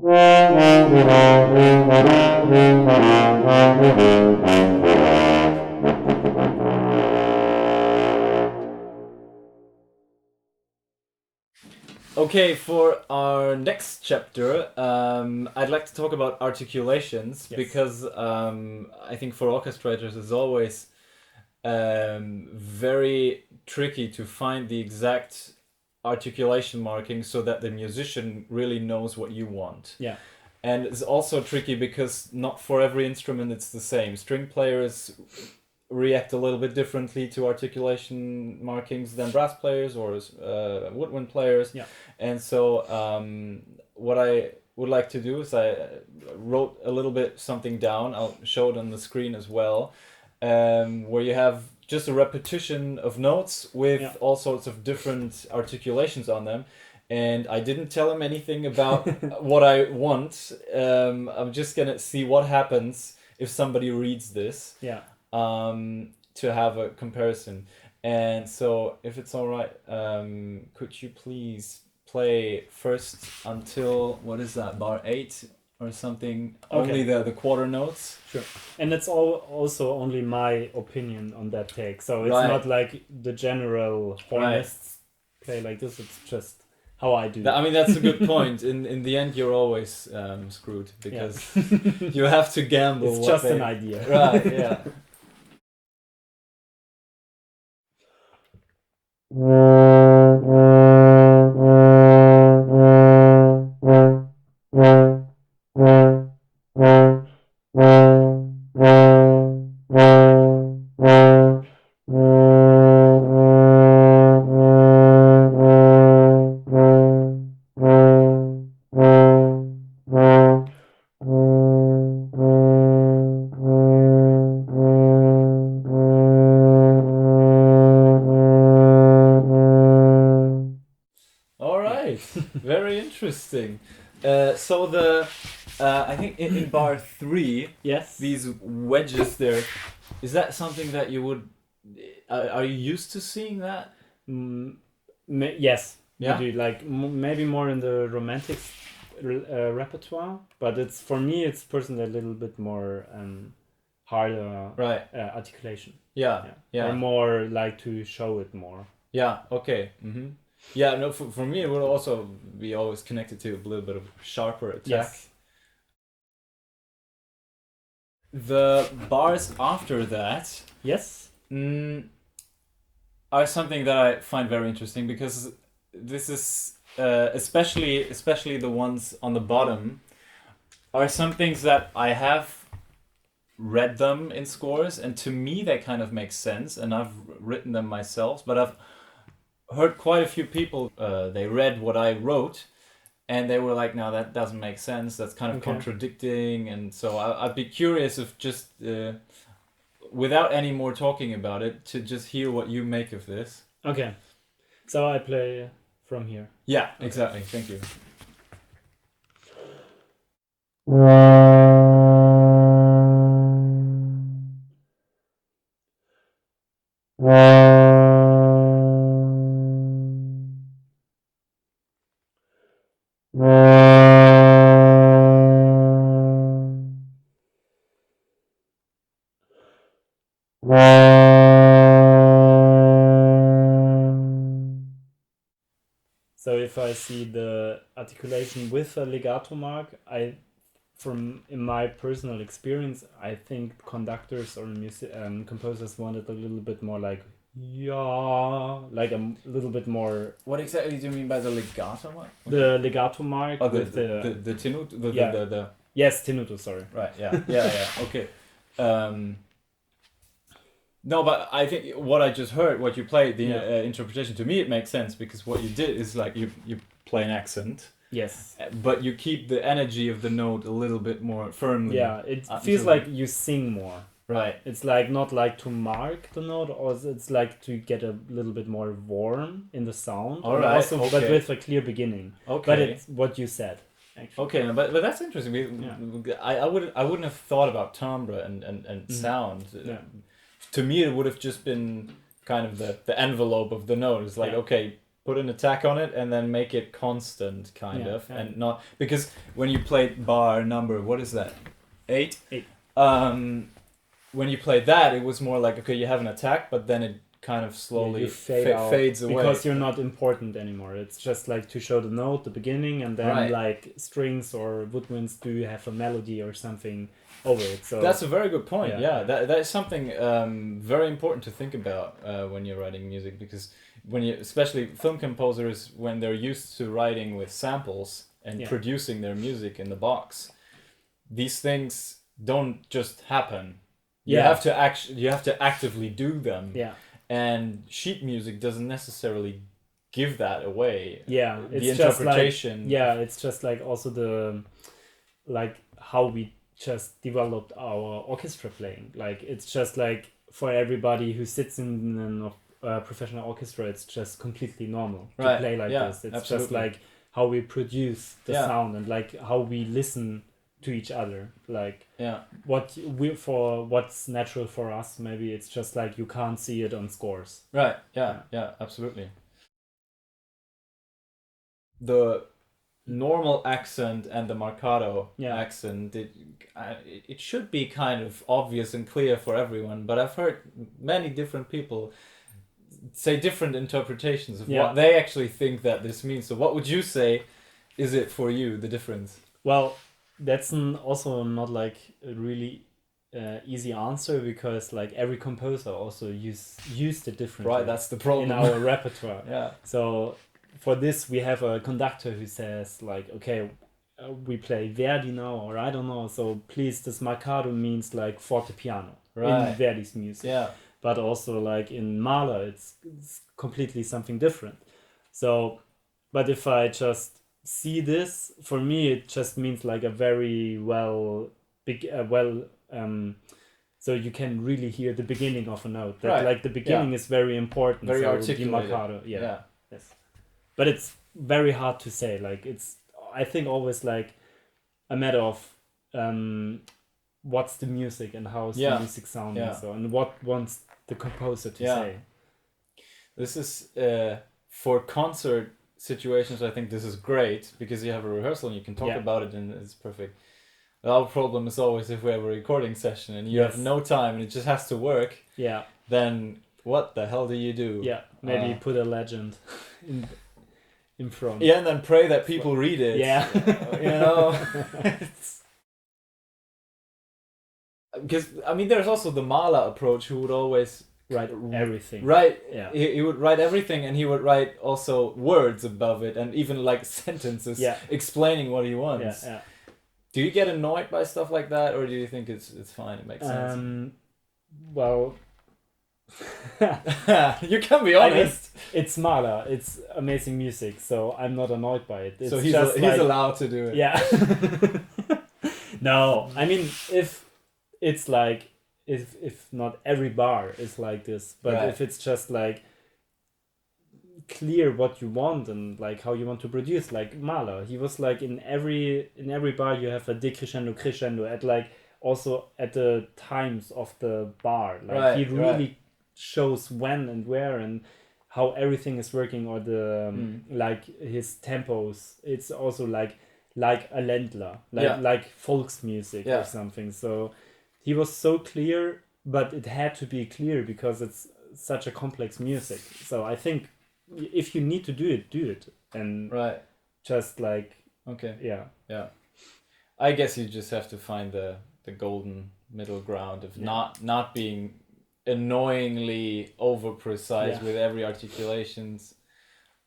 Okay, for our next chapter, I'd like to talk about articulations, because I think for orchestrators it's always very tricky to find the exact articulation marking so that the musician really knows what you want. Yeah. And it's also tricky because not for every instrument it's the same. String players react a little bit differently to articulation markings than brass players or woodwind players. Yeah. And so what I would like to do is I wrote a little bit something down. I'll show it on the screen as well, where you have just a repetition of notes with all sorts of different articulations on them. And I didn't tell him anything about what I want. I'm just gonna see what happens if somebody reads this. Yeah. To have a comparison. And so if it's all right, could you please play first until, what is that, bar 8 or something? Okay. Only the quarter notes. Sure. And it's also only my opinion on that take. So it's not like the general hornists play like this. It's just how I do. I mean, that's a good point. In the end, you're always screwed because you have to gamble. It's just an idea. Right, yeah. Very interesting. So I think in bar 3, these wedges there, is that something that you would? Are you used to seeing that? Yes. Yeah. We do, like maybe more in the romantic repertoire, but it's for me it's personally a little bit more harder articulation. Yeah. Or more like to show it more. Yeah. Okay. Mm-hmm. Yeah, no, for me it would also be always connected to a little bit of sharper attack. Yes. The bars after that are something that I find very interesting, because this is especially the ones on the bottom are some things that I have read them in scores, and to me they kind of make sense, and I've written them myself, but I've heard quite a few people, they read what I wrote and they were like, no, that doesn't make sense, that's kind of contradicting. And so I'd be curious if just without any more talking about it, to just hear what you make of this. Okay, so I play from here. Yeah, exactly. Thank you. So if I see the articulation with a legato mark, in my personal experience, I think conductors or composers wanted a little bit more like like a little bit more. What exactly do you mean by the legato mark? Okay. The legato mark with the tenuto, yes, tenuto. Sorry. Right. Yeah. Okay. No, but I think what I just heard, what you played, the interpretation, to me it makes sense, because what you did is like you play an accent. Yes. But you keep the energy of the note a little bit more firmly. Yeah, it feels like you sing more. Right. It's like not like to mark the note, or it's like to get a little bit more warm in the sound. All right. Also, but with a clear beginning. Okay. But it's what you said. Actually. Okay, but that's interesting. I wouldn't have thought about timbre and sound. To me, it would have just been kind of the envelope of the note. It's like, okay, put an attack on it and then make it constant, kind Yeah, of, yeah. and not because when you play bar number, what is that? 8? 8. When you play that, it was more like, okay, you have an attack, but then it kind of slowly you fade out fades away because you're not important anymore. It's just like to show the note, the beginning, and then Right. like strings or woodwinds do have a melody or something over it. So That's a very good point. Yeah. Yeah, that is something very important to think about when you're writing music, because when you, especially film composers, when they're used to writing with samples and Yeah. producing their music in the box, these things don't just happen. You Yeah. have to actively do them. yeah, And sheet music doesn't necessarily give that away. yeah, The it's just like interpretation. it's just like also the like how we just developed our orchestra playing. Like it's just like for everybody who sits in a professional orchestra, it's just completely normal to Right, play like yeah, this. It's just absolutely. like how we produce the Yeah. sound and like how we listen to each other. Like Yeah. what's natural for us, maybe it's just like you can't see it on scores. Right. Yeah, absolutely. The normal accent and the Marcato Yeah. accent, it should be kind of obvious and clear for everyone, but I've heard many different people say different interpretations of Yeah. what they actually think that this means. So what would you say is it for you, the difference? Well, that's also not like a really easy answer, because like every composer also used it differently Right, that's the problem. in our repertoire. Yeah. So for this we have a conductor who says like, okay, we play Verdi now, or I don't know, so please, this Marcato means like forte piano Right. in Verdi's music. Yeah. But also like in Mahler it's completely something different. So but if I just see this, for me it just means like a very so you can really hear the beginning of a note, that Right, like the beginning is very important. Very so articulated. the Marcato, Yeah. yes, but it's very hard to say. Like it's, I think, always like a matter of what's the music and how's Yeah, the music sounding, yeah. so, and what wants the composer to Yeah. say. This is for concert situations. I think this is great because you have a rehearsal and you can talk Yeah. about it, and it's perfect. Our problem is always if we have a recording session and you Yes. have no time and it just has to work. Yeah, Then what the hell do you do? yeah, maybe put a legend in front. Yeah, and then pray that people read it. Yeah. You know. Because I mean, there's also the Mahler approach, who would always Write everything. write. Yeah. He would write everything, and he would write also words above it, and even like sentences Yeah. explaining what he Yeah, wants. yeah. Do you get annoyed by stuff like that, or do you think it's fine? It makes sense. Well, You can be I mean, honest. it's Mahler. It's amazing music, so I'm not annoyed by it. It's So he's just he's allowed to do it. Yeah. No, I mean, if it's like, if not every bar is like this, but Right. if it's just like clear what you want and like how you want to produce, like Mahler, he was like in every bar you have a decrescendo, crescendo at like also at the times of the bar. Like Right, he really right. shows when and where and how everything is working, or the like his tempos. It's also like a Ländler, like Volksmusik Yeah. or something. So he was so clear, but it had to be clear because it's such a complex music. So I think if you need to do it, and Right. just like, Okay. yeah, Yeah. I guess you just have to find the golden middle ground of Yeah. not being annoyingly over precise Yeah. with every articulations,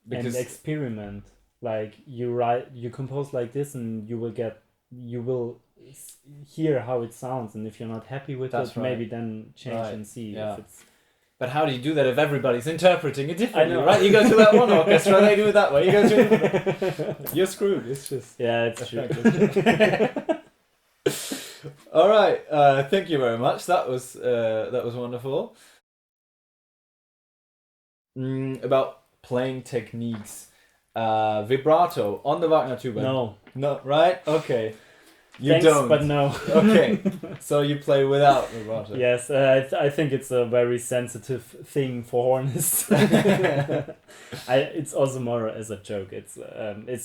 because and experiment. Like you compose like this, and you will hear how it sounds, and if you're not happy with That's it, right. maybe then change Right, and see yeah. if it's. but how do you do that if everybody's interpreting it differently, I know. right? You go to that one orchestra, they do it that way. You go to you're screwed. It's just Yeah, it's true. all right. Thank you very much. That was wonderful. About playing techniques. Vibrato on the Wagner Tuba. No, No, right? Okay. You Thanks, don't. but no. Okay, so you play without vibrato. Yes, I think it's a very sensitive thing for hornists. It's also more as a joke. It's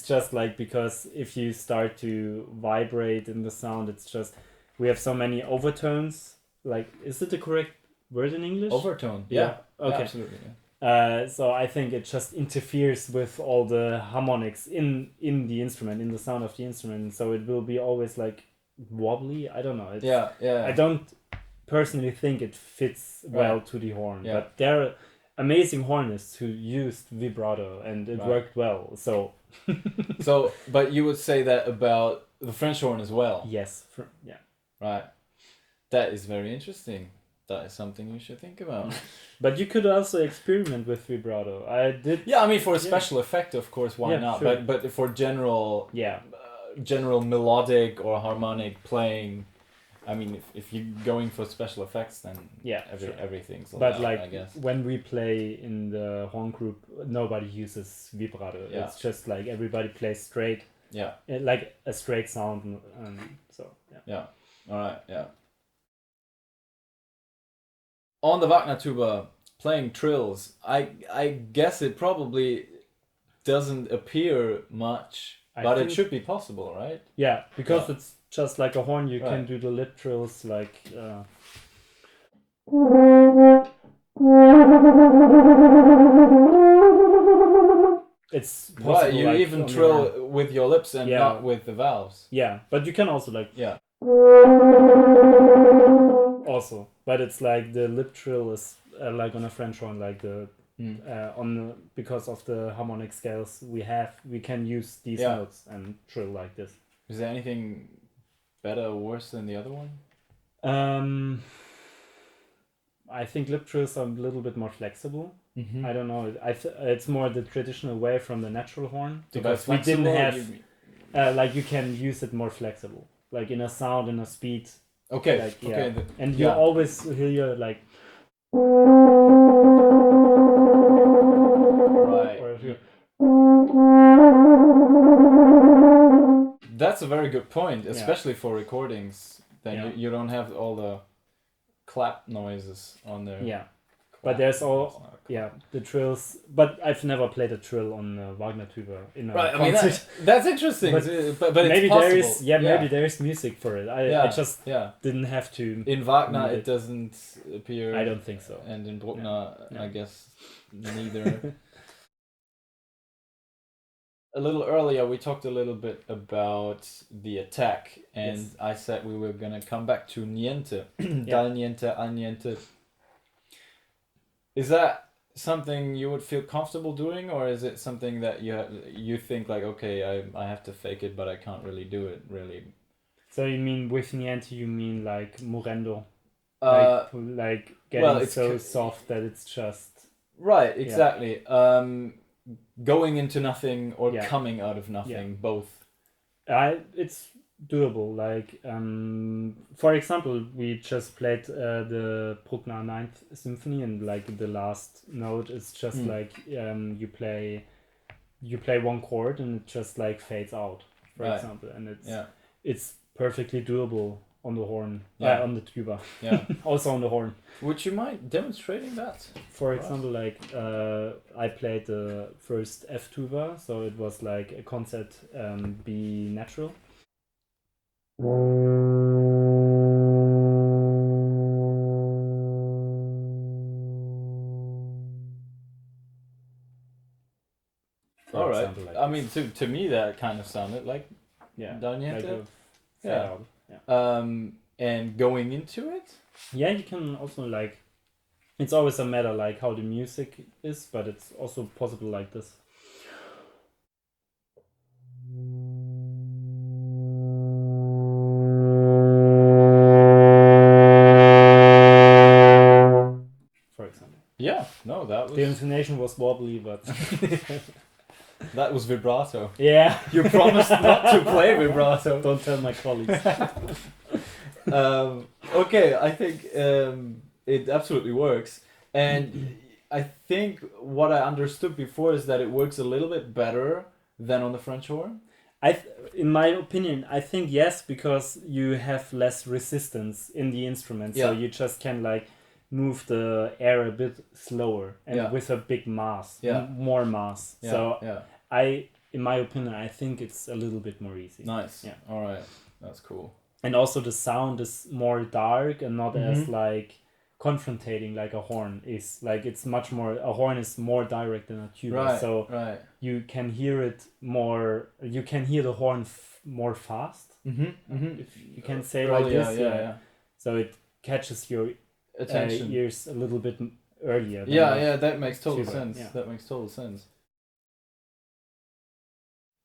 just like, because if you start to vibrate in the sound, it's just, we have so many overtones. Like, is it the correct word in English? Overtone. Yeah. Okay. Yeah, absolutely. Yeah. So I think it just interferes with all the harmonics in the instrument, in the sound of the instrument. So it will be always like wobbly. I don't know. I don't personally think it fits well to the horn. Yeah. But there are amazing hornists who used vibrato and it worked well. So but you would say that about the French horn as well? Yes. Yeah. Right. That is very interesting. That is something you should think about. But you could also experiment with vibrato. I did. Yeah, I mean, for a special effect, of course, why not? Sure. But for general melodic or harmonic playing, I mean, if you're going for special effects, then everything's allowed, but like, I guess. when we play in the horn group, nobody uses vibrato. Yeah. It's just like everybody plays straight. Yeah. Like a straight sound. Yeah. All right. Yeah. On the Wagner Tuba, playing trills, I guess it probably doesn't appear much, but it should be possible, right? Yeah, because it's just like a horn. You can do the lip trills like. It's possible. Right, you like, even trill with your lips and not with the valves. Yeah, but you can also like. Yeah. Also, but it's like the lip trill is like on a French horn, like the because of the harmonic scales we can use these notes and trill like this. Is there anything better or worse than the other one? I think lip trills are a little bit more flexible. Mm-hmm. I don't know. It's more the traditional way from the natural horn, So because we didn't have like you can use it more flexible, like in a sound, in a speed. Okay. Like, okay. And you always hear like. Right. That's a very good point, especially for recordings. Then you don't have all the clap noises on there. Yeah. But there's the trills. But I've never played a trill on Wagner Tuba in a concert. I mean, that's interesting. But maybe it's possible. there is maybe there is music for it. I just didn't have to. In Wagner, it doesn't appear. I don't think so. And in Bruckner, I guess neither. A little earlier, we talked a little bit about the attack, and I said we were gonna come back to niente, dal niente, al niente. Is that something you would feel comfortable doing, or is it something that you think like, okay, I have to fake it, but I can't really do it, really? So you mean with niente, you mean like morendo? Like getting so soft that it's just... Right, exactly. Going into nothing or coming out of nothing, both. It's doable. Like, for example, we just played the Bruckner 9th Symphony, and like the last note is just like you play one chord and it just like fades out, for example, and it's perfectly doable on the horn, on the tuba, also on the horn. Would you mind demonstrating that? For example, like I played the first F tuba, so it was like a concert B natural. All right. Like I mean, to me that kind of sounded like dal niente. And going into it? Yeah, you can also like. It's always a matter like how the music is, but it's also possible like this. For example. Yeah, no, that was... The intonation was wobbly, but... That was vibrato. Yeah. You promised not to play vibrato. Don't tell my colleagues. Okay, I think it absolutely works. And I think what I understood before is that it works a little bit better than on the French horn. In my opinion, I think yes, because you have less resistance in the instrument, so Yeah. you just can like move the air a bit slower and Yeah. with a big mass, Yeah. more mass. Yeah. So yeah. in my opinion, I think it's a little bit more easy. Nice. Yeah. All right. That's cool. And also the sound is more dark and not as Mhm. like confrontating like a horn is. Like it's much more, a horn is more direct than a tuba. Right. So Right. you can hear it more, you can hear the horn more fast. If you can say like this. Yeah. So it catches your Attention. ears a little bit earlier. than Yeah, that makes total tuba. sense. Yeah. That makes total sense.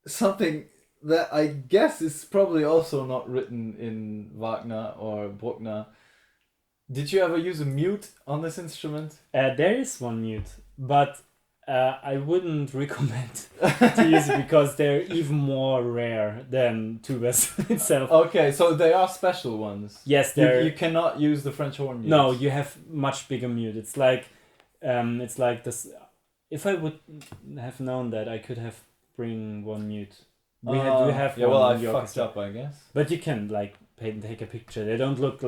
Something that I guess is probably also not written in Wagner or Bruckner. Did you ever use a mute on this instrument? There is one mute, but I wouldn't recommend to use it because they're even more rare than tubas itself. Okay, so they are special ones. Yes, You, they're. you cannot use the French horn mute. No, you have much bigger mute. It's like this. If I would have known that, I could have bring one mute. We do have yeah, one well, I in the fucked orchestra. up, I guess. But you can like take a picture. They don't look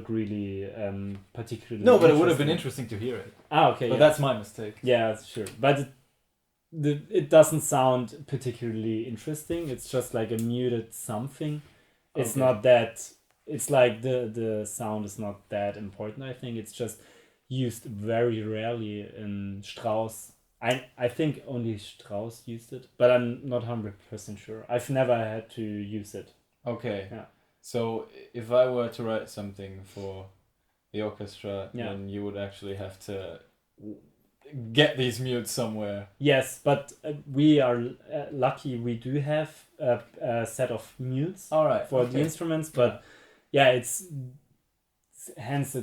really particularly. No, but it would have been interesting to hear it. Okay. But that's my mistake. Yeah, sure. But it doesn't sound particularly interesting. It's just like a muted something. It's Okay. not that. It's like the sound is not that important. I think it's just used very rarely in Strauss. I think only Strauss used it, but I'm not 100% sure. I've never had to use it. Okay. Yeah. So if I were to write something for the orchestra, Yeah. then you would actually have to get these mutes somewhere. Yes, but we are lucky. We do have a set of mutes All right. for the instruments, but yeah, it's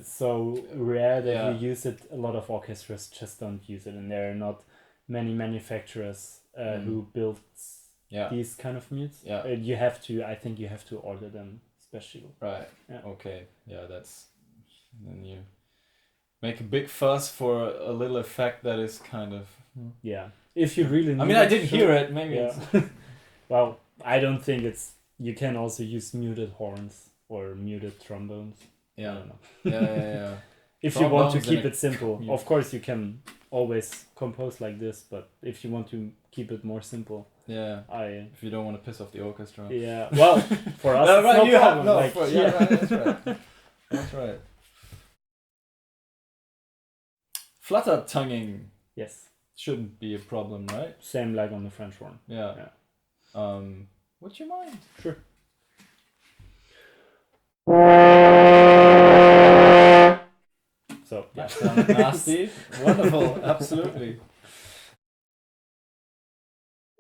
so rare that we use it. A lot of orchestras just don't use it, and there are not many manufacturers who build these kind of mutes. Yeah. I think you have to order them specially. Right. Yeah. Okay. Yeah, then you make a big fuss for a little effect that is kind of. Yeah. If you really need I didn't hear it. Maybe. Yeah. Well, I don't think it's. You can also use muted horns or muted trombones. I Yeah. don't know. Yeah. If you want to Trombones keep and it simple, mute. of course you can always compose like this. But if you want to keep it more simple, Yeah. If you don't want to piss off the orchestra. Yeah. Well, for us, it's right, no you have problem. no. Like, Right, that's right. That's right. Flutter tonguing yes. shouldn't be a problem, right? Same like on the French horn. Yeah. Would you mind? Sure. So That sounds nasty. Wonderful. Absolutely.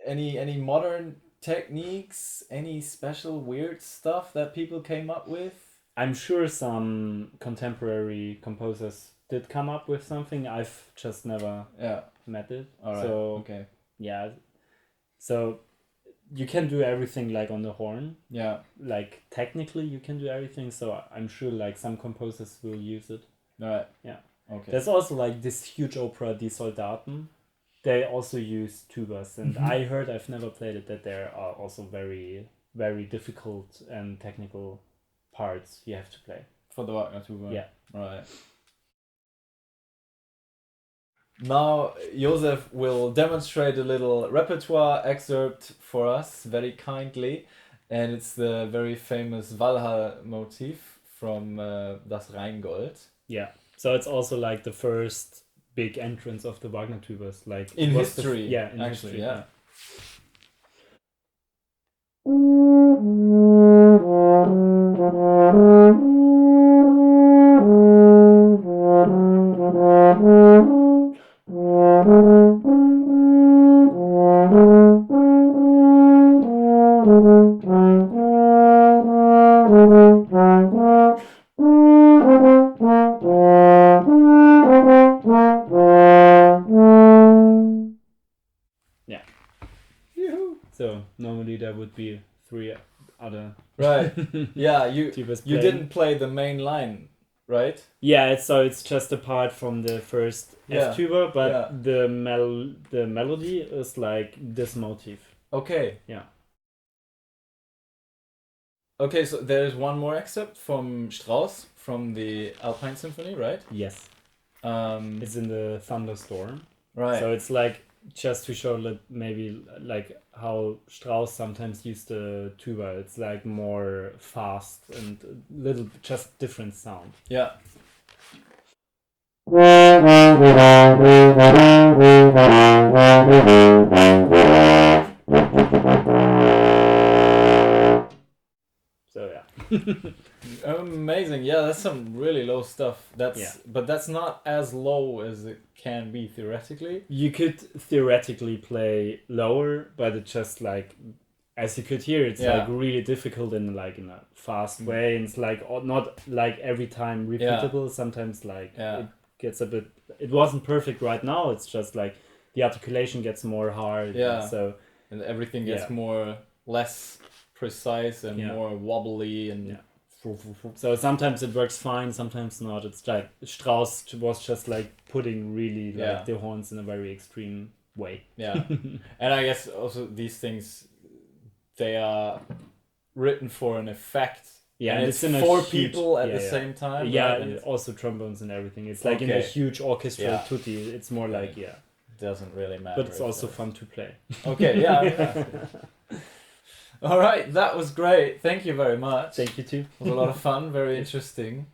Any modern techniques? Any special weird stuff that people came up with? I'm sure some contemporary composers did come up with something. I've just never met it. All right. So Okay. yeah. So you can do everything like on the horn. Yeah. Like technically you can do everything. So I'm sure like some composers will use it. All right. Yeah. Okay. There's also like this huge opera, Die Soldaten. They also use tubas, and I heard, I've never played it, that there are also very, very difficult and technical parts you have to play. For the Wagner Tuba. Yeah. Right. Now Josef will demonstrate a little repertoire excerpt for us very kindly, and it's the very famous Walhall motif from Das Rheingold. Yeah. So it's also like the first big entrance of the Wagner tubas, like in history. In actually, history. yeah. So normally there would be 3 other right. Yeah, you tubas you playing. didn't play the main line, right? Yeah, it's just apart from the first F tuba, but the melody is like this motif. Okay. Yeah. Okay, so there's one more excerpt from Strauss from the Alpensinfonie, right? Yes. Um, It's in the Thunderstorm. right. So it's like just to show that maybe like how Strauss sometimes used the tuba. It's like more fast and a little just different sound. Yeah. So yeah. Amazing. Yeah, that's some really low stuff. Yeah. But that's not as low as it can be theoretically. You could theoretically play lower, but it just like, as you could hear, it's like really difficult in a fast way, and it's like not like every time repeatable. Sometimes like it gets a bit. It wasn't perfect right now. It's just like the articulation gets more hard. Yeah. And everything gets less precise and more wobbly and. So sometimes it works fine, sometimes not. It's like Strauss was just like putting really like the horns in a very extreme way. Yeah. And I guess also these things, they are written for an effect. Yeah, and it's in four people at the same time. Yeah, right? also trombones and everything. It's like in a huge orchestral tutti. It's more like It doesn't really matter. But it's also fun to play. Okay, yeah. All right, that was great. Thank you very much. Thank you too. It was a lot of fun, very interesting.